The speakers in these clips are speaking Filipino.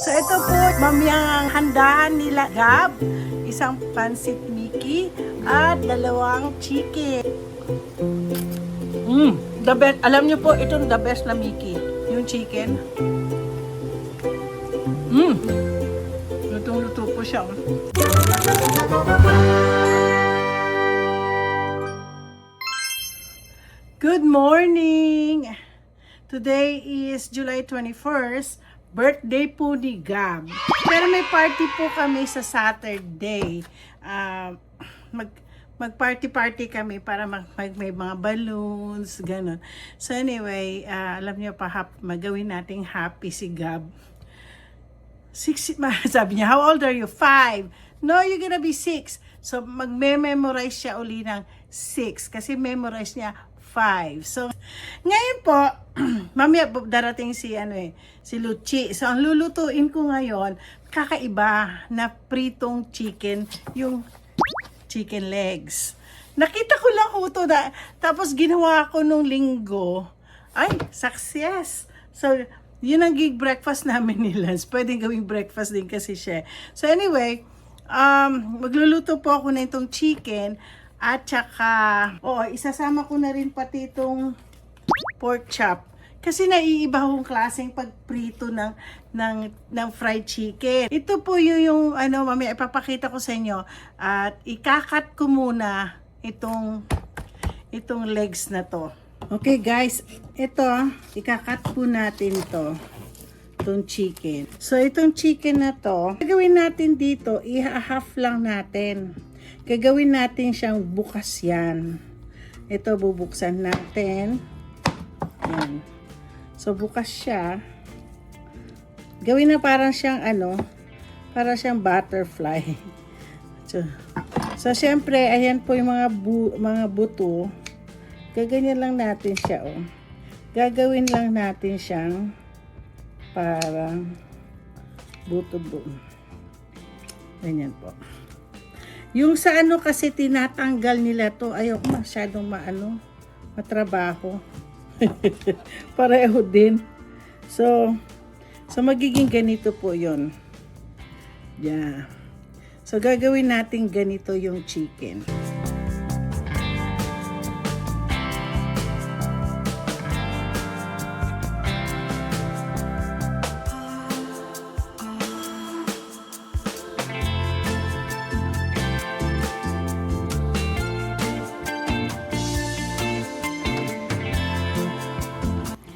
So ito po, mamiyang handaan nila Gab, isang pansit Mickey at dalawang chicken. The best. Alam niyo po, itong the best na Mickey. Yung chicken. Lutong-luto po siya. Good morning! Today is July 21st. Birthday po ni Gab. Pero may party po kami sa Saturday. Mag-party-party kami para may mga balloons, ganun. So anyway, alam niyo pa, magawin nating happy si Gab. 6, sabi niya, how old are you? 5. No, you're gonna be 6. So magme-memorize siya uli ng 6 kasi memorize niya 5. So ngayon po, mamaya darating si Luchi. So ang lulutuin ko ngayon, kakaiba na pritong chicken, yung chicken legs. Nakita ko lang ito tapos ginawa ko nung linggo. Ay, success. So yun ang gig breakfast namin ni Lance. Pwedeng gawing breakfast din kasi siya. So anyway, magluluto po ako na itong chicken at saka, isasama ko na rin pati itong pork chop. Kasi naiiba akong klaseng pagprito ng fried chicken. Ito po yung mamaya ipapakita ko sa inyo. At ikakat ko muna itong legs na to. Okay guys, ito, ikakat po natin itong chicken. So itong chicken na to, gagawin natin dito, i-half lang natin. Gagawin natin siyang bukas yan. Ito, bubuksan natin. Yan. So bukas siya. Gawin na parang siyang parang siyang butterfly. So syempre, ayan po yung mga buto. Gaganyan lang natin siya, Gagawin lang natin siyang parang buto-buto. Ganyan po. Yung sa kasi tinatanggal nila to, ayoko masyadong matrabaho. Pareho din. So magiging ganito po yon. Yeah. So gagawin natin ganito yung chicken.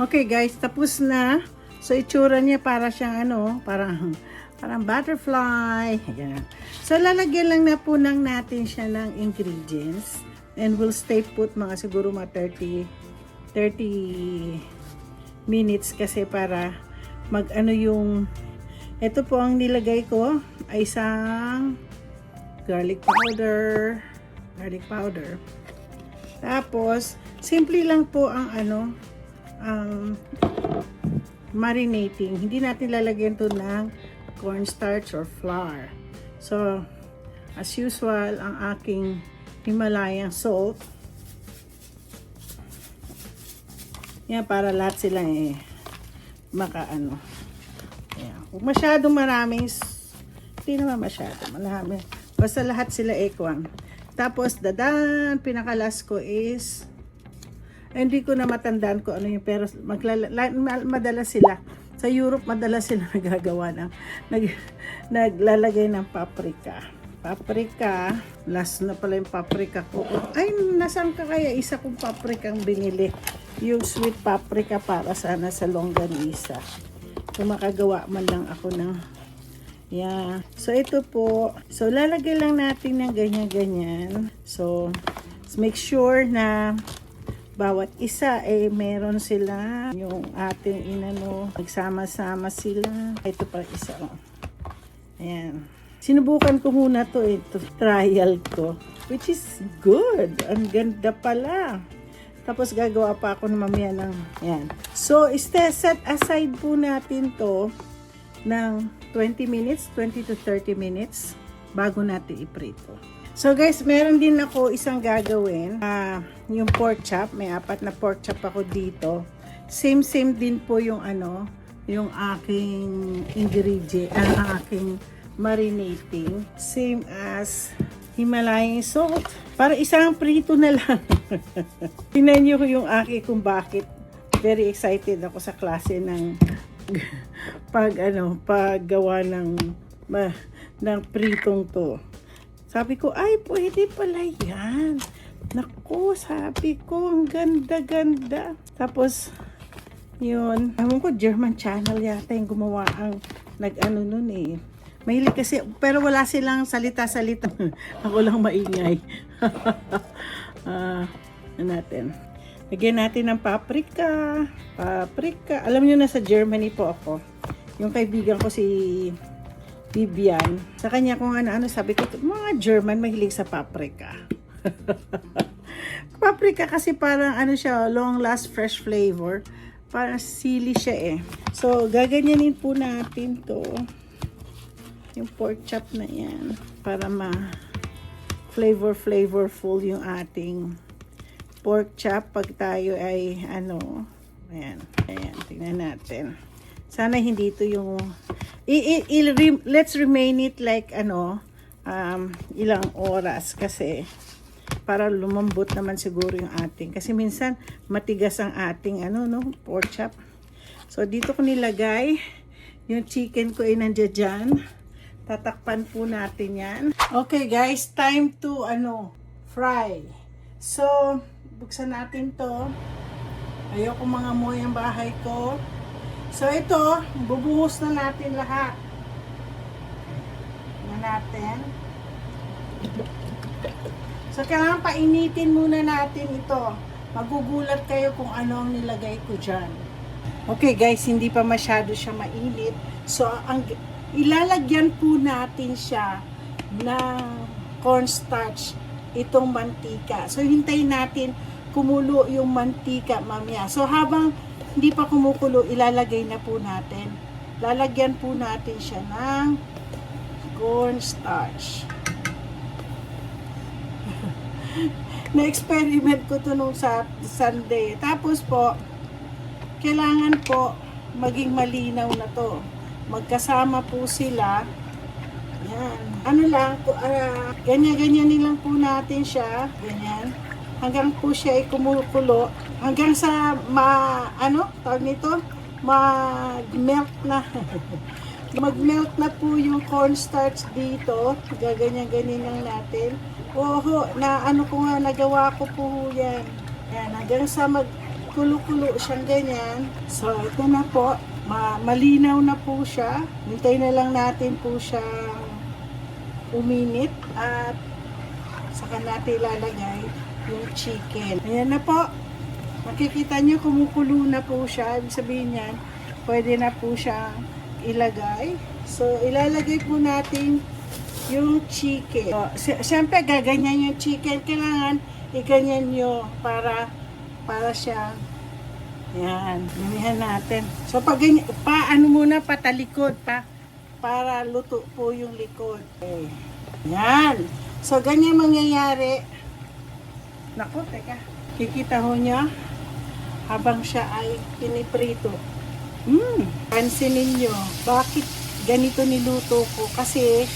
Okay guys, tapos na. So itsura niya para siyang parang butterfly. Ayan. So lalagyan lang na po natin siya ng ingredients. And we'll stay put mga siguro mga 30 minutes kasi para ito po ang nilagay ko ay isang garlic powder. Tapos simple lang po ang marinating. Hindi natin lalagyan to ng cornstarch or flour. So, as usual, ang aking Himalayan salt. Yan, para lahat sila Ayan. Kung masyadong maraming, hindi naman masyado, marami. Basta lahat sila equal. Tapos, pinakalas ko is hindi ko na matandaan ko yun, pero madalas sila sa Europe, madalas sila nagagawa naglalagay ng paprika. Last na pala yung paprika ko. Ay, nasaan ka kaya? Isa kong paprikang binili, yung sweet paprika para sana sa longganisa. So makagawa man lang ako ng so ito po, so lalagay lang natin ng ganyan. So make sure na bawat isa meron sila yung ating nagsama-sama sila. Ito pa isa. Ayan. Sinubukan ko muna to trial ko, which is good. Ang ganda pala. Tapos gagawa pa ako mamaya ng ayan. So set aside po natin to ng 20 to 30 minutes bago natin iprito. So guys, meron din ako isang gagawin, yung pork chop. May 4 na pork chop ako dito. Same din po yung yung aking ingredient, ang aking marinating. Same as Himalayan salt. Para isang prito na lang. Tingnan nyo yung aking kung bakit very excited ako sa klase ng paggawa ng pritong to. Sabi ko, ay, pwede pala yan. Naku, sabi ko, ang ganda-ganda. Tapos, yun, ewan ko, German channel yata yung gumawa ang nag-ano nun eh. Mahilig kasi, pero wala silang salita-salita. Ako lang maingay. Natin. Lagyan natin ng paprika. Paprika. Alam nyo na sa Germany po ako. Yung kaibigan ko si Vivian. Sa kanya kung ano-ano, sabi ko, mga German mahilig sa paprika. Paprika kasi parang ano siya, long last fresh flavor. Parang sili siya eh. So, gaganyanin po natin to. Yung pork chop na yan. Para flavorful yung ating pork chop. Pag tayo ay ayan, tingnan natin. Sana hindi ito yung let's remain it like ilang oras kasi para lumambot naman siguro yung ating. Kasi minsan matigas ang ating pork chop. So dito ko nilagay yung chicken ko ay nandiyan dyan. Tatakpan po natin yan. Okay guys, time to fry. So buksan natin to. Ayoko mga moy ang bahay ko. So ito, bubuhos na natin lahat. Natin. So kailangan painitin muna natin ito. Magugulat kayo kung ano ang nilagay ko dyan. Okay guys, hindi pa masyado siya mainit. So ilalagyan po natin siya ng cornstarch, itong mantika. So hintayin natin kumulo yung mantika mamaya. So habang hindi pa kumukulo, ilalagay na po natin. Lalagyan po natin siya ng cornstarch. Na-experiment ko to nung sa Sunday. Tapos po, kailangan po maging malinaw na to. Magkasama po sila. Yan. Ganyan-ganyan nilang po natin siya. Ganyan. Hanggang po siya ay kumukulo. Hanggang sa mag-melt na. Mag-melt na po yung cornstarch dito. Gaganyan-ganyan lang natin. Nagawa ko po yan. Yan. Hanggang sa magkulo-kulo siyang ganyan. So, ito na po. Malinaw na po siya. Hintay na lang natin po siya uminit at saka natin ilalagay yung chicken. Ayan na po. Makikita nyo kumukulo na po siya. Ibig sabihin yan, pwede na po siya ilagay. So, ilalagay po natin yung chicken. So, siyempre, gaganyan yung chicken. Kailangan iganyan nyo para siya. Yan, gamihan natin. So, muna patalikod para luto po yung likod. Okay. Yan. So, ganyan mangyayari. Naku, teka. Kikita ho niya habang siya ay piniprito. Pansinin nyo, bakit ganito niluto ko? Kasi,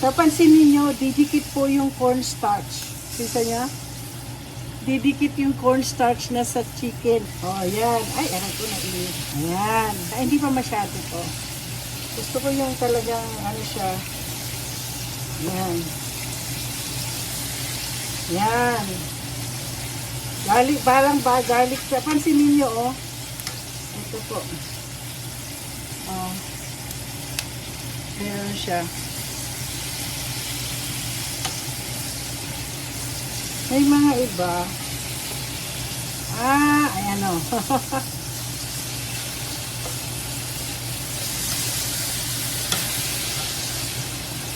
napansinin nyo, didikit po yung cornstarch. Kita niya? Didikit yung cornstarch na sa chicken. Oh, yan. Ay, alam ko na init. Ayan. Ay, hindi pa masyado to. Gusto ko yung talagang, siya. Yan. Yan. Garlic siya. Pansinin nyo, oh. Ito po. Oh. Meron siya. May mga iba. Ayan o.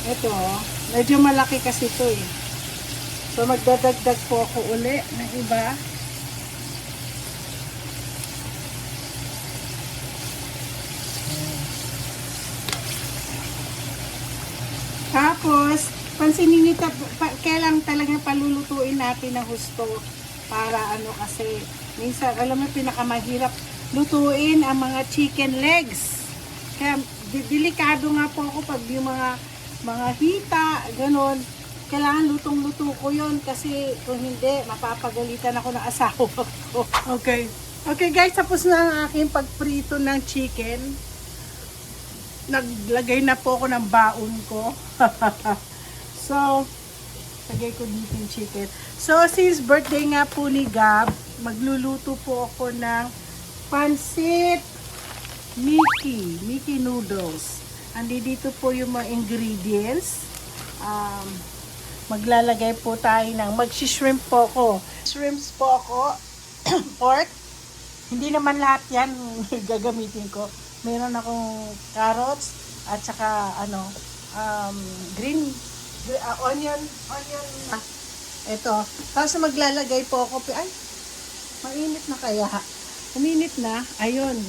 Ito, medyo malaki kasi ito eh. So, magdadagdag po ako uli ng iba. Tapos, pansinin nyo, kailang talagang palulutuin natin na husto para kasi minsan, alam mo, pinakamahirap lutuin ang mga chicken legs. Kaya delikado nga po ako pag yung mga hita, ganun. Kailangan lutong-luto ko yun kasi kung hindi, mapapagalitan ako ng asawa ko. Okay. Okay guys, tapos na ang aking pagprito ng chicken. Naglagay na po ako ng baon ko. So, lagay ko dito yung chicken. So, since birthday nga po ni Gab, magluluto po ako ng pansit Mickey noodles. Andi dito po yung mga ingredients. Maglalagay po tayo ng magsi-shrimp po ako. Shrimps po ako. Pork. Hindi naman lahat yan gagamitin ko. Meron akong carrots at saka green onion. Ito. Tapos maglalagay po ako. Ay, mainit na kaya. Uminit na. Ayun.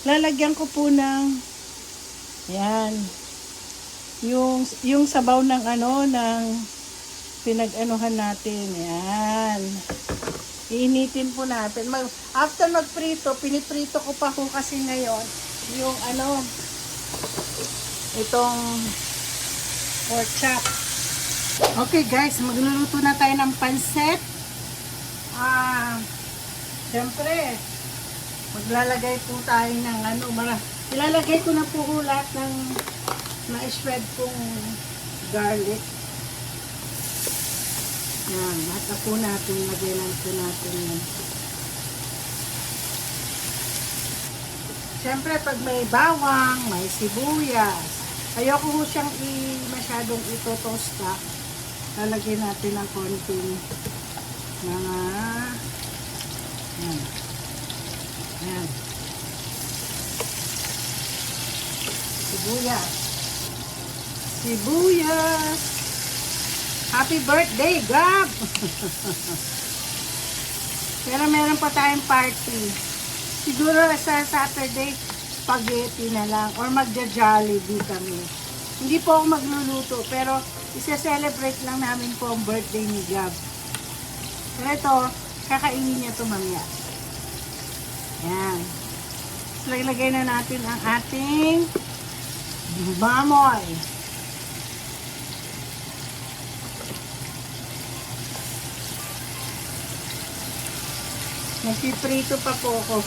Lalagyan ko po ng yan. Yung sabaw ng ng pinag-anuhan natin. Yan. Iinitin po natin. After magprito, piniprito ko pa po kasi ngayon yung itong pork chop. Okay guys, magluluto na tayo ng pansit. Siyempre, maglalagay po tayo ng ilalagay ko na po lahat ng na-shred kong garlic. Yan, lahat na po natin, lagyan po natin yan. Siyempre, pag may bawang, may sibuyas, ayoko po siyang masyadong ito-tosta. Lalagyan natin ng konting mga yan. Sibuyas. Happy birthday, Gab! Pero meron pa tayong party. Siguro sa Saturday, spaghetti na lang. Or magja-Jollibee kami. Hindi po ako magluluto. Pero isa-celebrate lang namin po ang birthday ni Gab. Pero ito, kakainin niya ito mamaya. Yan. So, ilagay na natin ang ating bamoy. Nagpiprito pa po ako.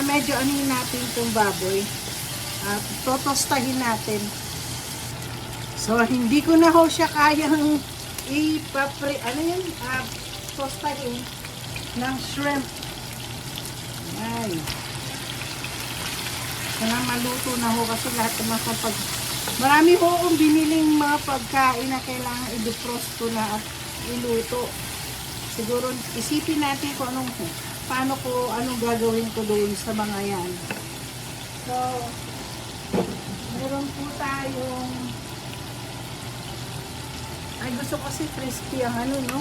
Medyo anin natin itong baboy. Totostahin natin. So, hindi ko na ho siya kayang tostahin ng shrimp. Ay. Kailangan maluto na ho kasi lahat ng mga marami ho akong biniling mga pagkain na kailangan i-defrost ko na at iluto. Siguro isipin natin kung anong gagawin ko doon sa mga yan. So, meron po tayong gusto ko kasi crispy ang no?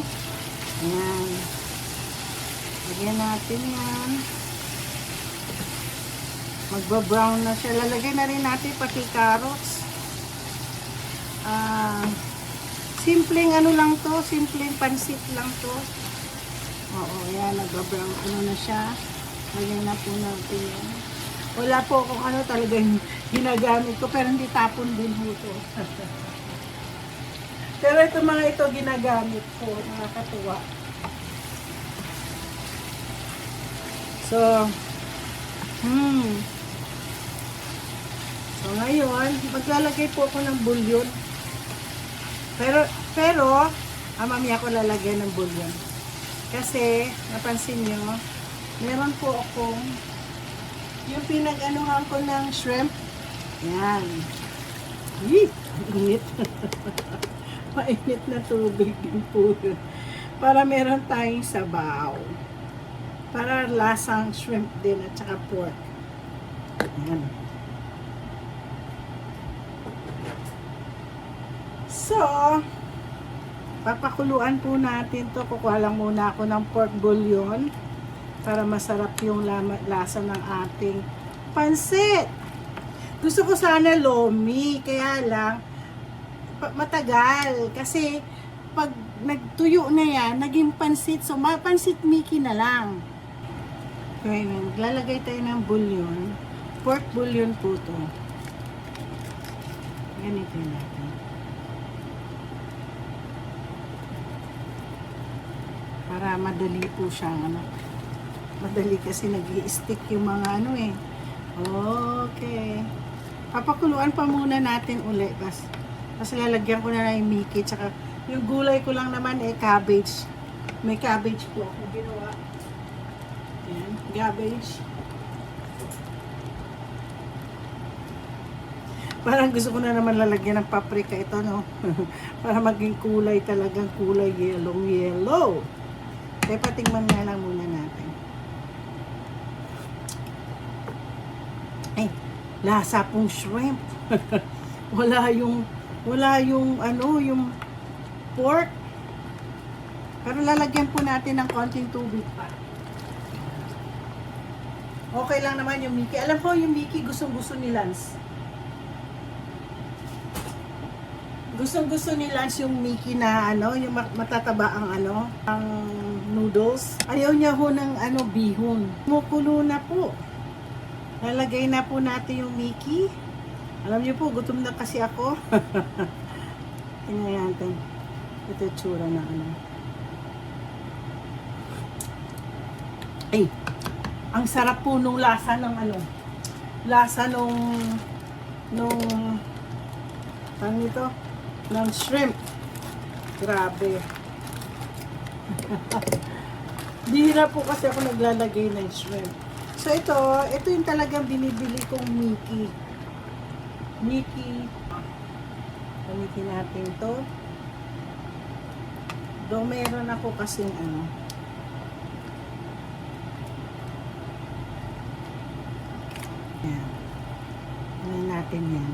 Ayan. Lagyan natin yan. Magba-brown na siya. Lalagyan na rin natin pati carrots. Simpleng lang to, simpleng pansit lang to. Oo, yan, nagba-brown na siya. Lagyan na po natin yan. Wala po kung talagang ginagamit ko, pero hindi tapon din po ito. Pero ito mga ito ginagamit ko, nakakatuwa. So, So, ngayon, maglalagay po ako ng bulyon. Pero, mamaya ko lalagyan ng bulyon. Kasi, napansin nyo, meron po akong yung pinag-anuhan ko ng shrimp. Yan. Init. Mainit na tubig din po yun. Para meron tayong sabaw. Para lasang shrimp din at saka pork. Yan. So, papakuluan po natin to. Kukuha lang muna ako ng pork bouillon para masarap yung lasa ng ating pansit. Gusto ko sana lomi, kaya lang matagal kasi pag nagtuyo na yan, naging pansit. So, pansit Mickey na lang. Okay, naglalagay tayo ng bouillon. Pork bouillon po to. Ganito natin. Para madali po siya, ano. Madali kasi nag-i-stick yung mga ano eh. Okay. Papakuluan pa muna natin uli. Tapos lalagyan ko na lang yung Mickey. Tsaka yung gulay ko lang naman eh, cabbage. May cabbage po ako ginawa. Ayan, cabbage. Parang gusto ko na naman lalagyan ng paprika ito, no? Para maging kulay talagang kulay yellow. Kaya patingman nga lang muna natin. Ay, lasa pong shrimp. wala yung ano, yung pork. Pero lalagyan po natin ng konting tubig pa. Okay lang naman yung Mickey. Alam ko yung Mickey gustong-gusto ni Lance. Gustong-gusto ni Lance yung Mickey na ano, yung matataba ang ano, ang noodles. Ayaw niya ho ng ano, bihon. Kumukulo na po. Lalagay na po natin yung Mickey. Alam niyo po, gutom na kasi ako. Tingnan natin. Ito yung tsura na ano. Ay, ang sarap po nung lasa ng ano. Lasa nung ano ito? Ng shrimp. Grabe. Bihira po kasi ako naglalagay ng shrimp. So ito yung talagang binibili kong Mickey. Gamitin natin to. Do meron ako kasing ano. Yan. Ano natin yan.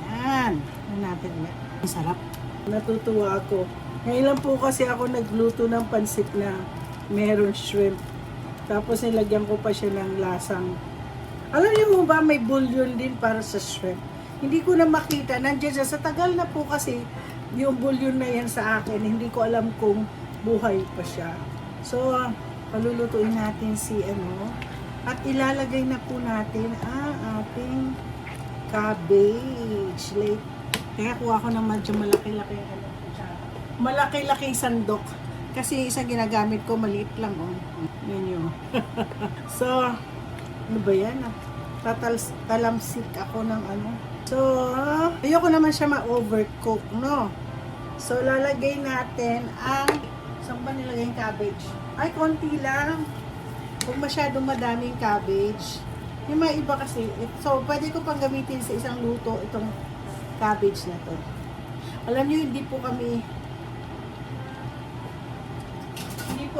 Yan. Ano natin yan. Ang sarap. Natutuwa ako. Ngayon lang po kasi ako nagluto ng pansit na meron shrimp. Tapos nilagyan ko pa siya ng lasang. Alam niyo mo ba may bouillon din para sa shrimp? Hindi ko na makita. Nandiyan siya. Sa tagal na po kasi yung bouillon na yan sa akin. Hindi ko alam kung buhay pa siya. So, palulutuin natin si ano. At ilalagay na po natin ang ating cabbage. Kaya kuha ko ng medyo malaki-laki ano, malaki-laking sandok. Kasi isang ginagamit ko, maliit lang. Oh. Yan yun. So, ano ba yan? Talamsik ako ng ano. So, ayoko naman siya ma-overcook, no? So, lalagay natin ang, saan ba nilagay yung cabbage? Ay, konti lang. Huwag masyadong madaming cabbage. Yung mga iba kasi, so, pwede ko pang gamitin sa isang luto itong cabbage na to. Alam niyo, hindi po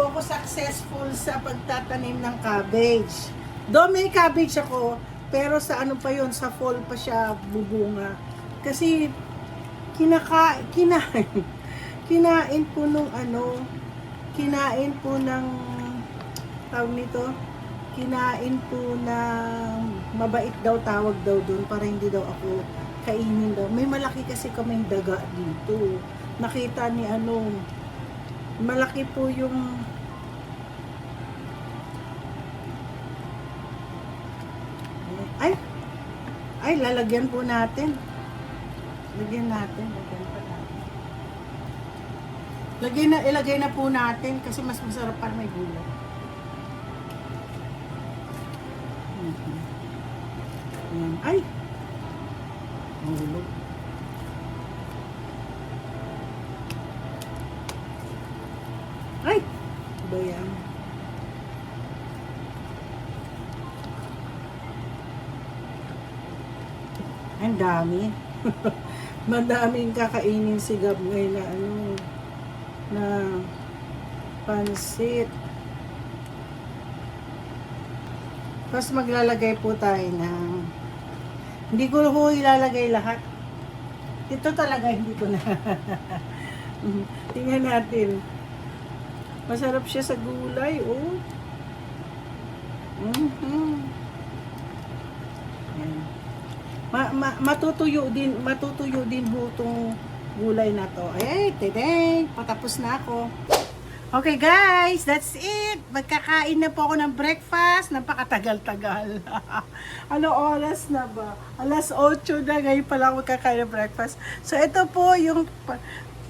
ako successful sa pagtatanim ng cabbage. Do may cabbage ako, pero sa ano pa yon, sa fall pa siya bubunga. Kasi kinain po nung ano, kinain po ng tawag nito, kinain po ng mabait daw tawag daw doon para hindi daw ako kainin daw. May malaki kasi kaming daga dito. Nakita ni ano, malaki po yung ay lalagyan po natin. Lagyan pa natin. Ilagay na po natin kasi mas masarap para may gulay. Ayan. Ay! Mahulog. Ay! Ba yan? Ang dami. Madaming kakainin si Gab ngayon na ano, na pansit. Tapos maglalagay po tayo ng, hindi ko po ilalagay lahat. Ito talaga hindi ko na. Tingnan natin. Masarap siya sa gulay, oh. Yan. Matutuyo din ho itong gulay na to. Ay, tedeng, patapos na ako. Okay guys, that's it. Magkakain na po ako ng breakfast. Napakatagal-tagal. Ano oras na ba? Alas 8 na. Ngayon pala ako magkakain ng breakfast. So ito po yung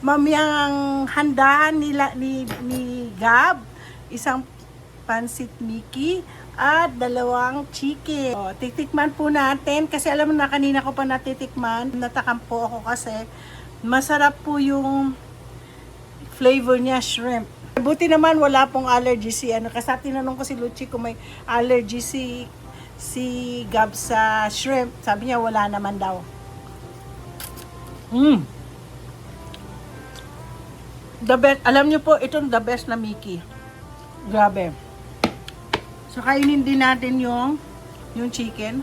mamayang handahan ni Gab. Isang pansit Mickey at 2 chicken. O, titikman po natin kasi alam mo na kanina ko pa natitikman. Natakam po ako kasi masarap po yung flavor niya, shrimp. Buti naman wala pong allergy si ano. Kasi tinanong ko si Luchi kung may allergy si Gab sa shrimp. Sabi niya wala naman daw. The best. Alam niyo po, itong the best na Mickey. Grabe. So kainin din natin yung chicken.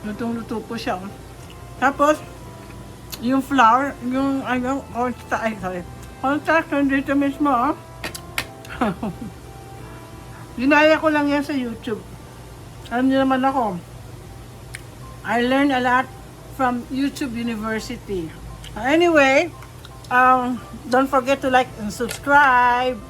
Lutong-luto po siya. Tapos yung flour, yung cornstarch dito mismo, ginaya ko lang yan sa YouTube. Alam niyo naman ako, I learned a lot from YouTube University. Anyway, don't forget to like and subscribe.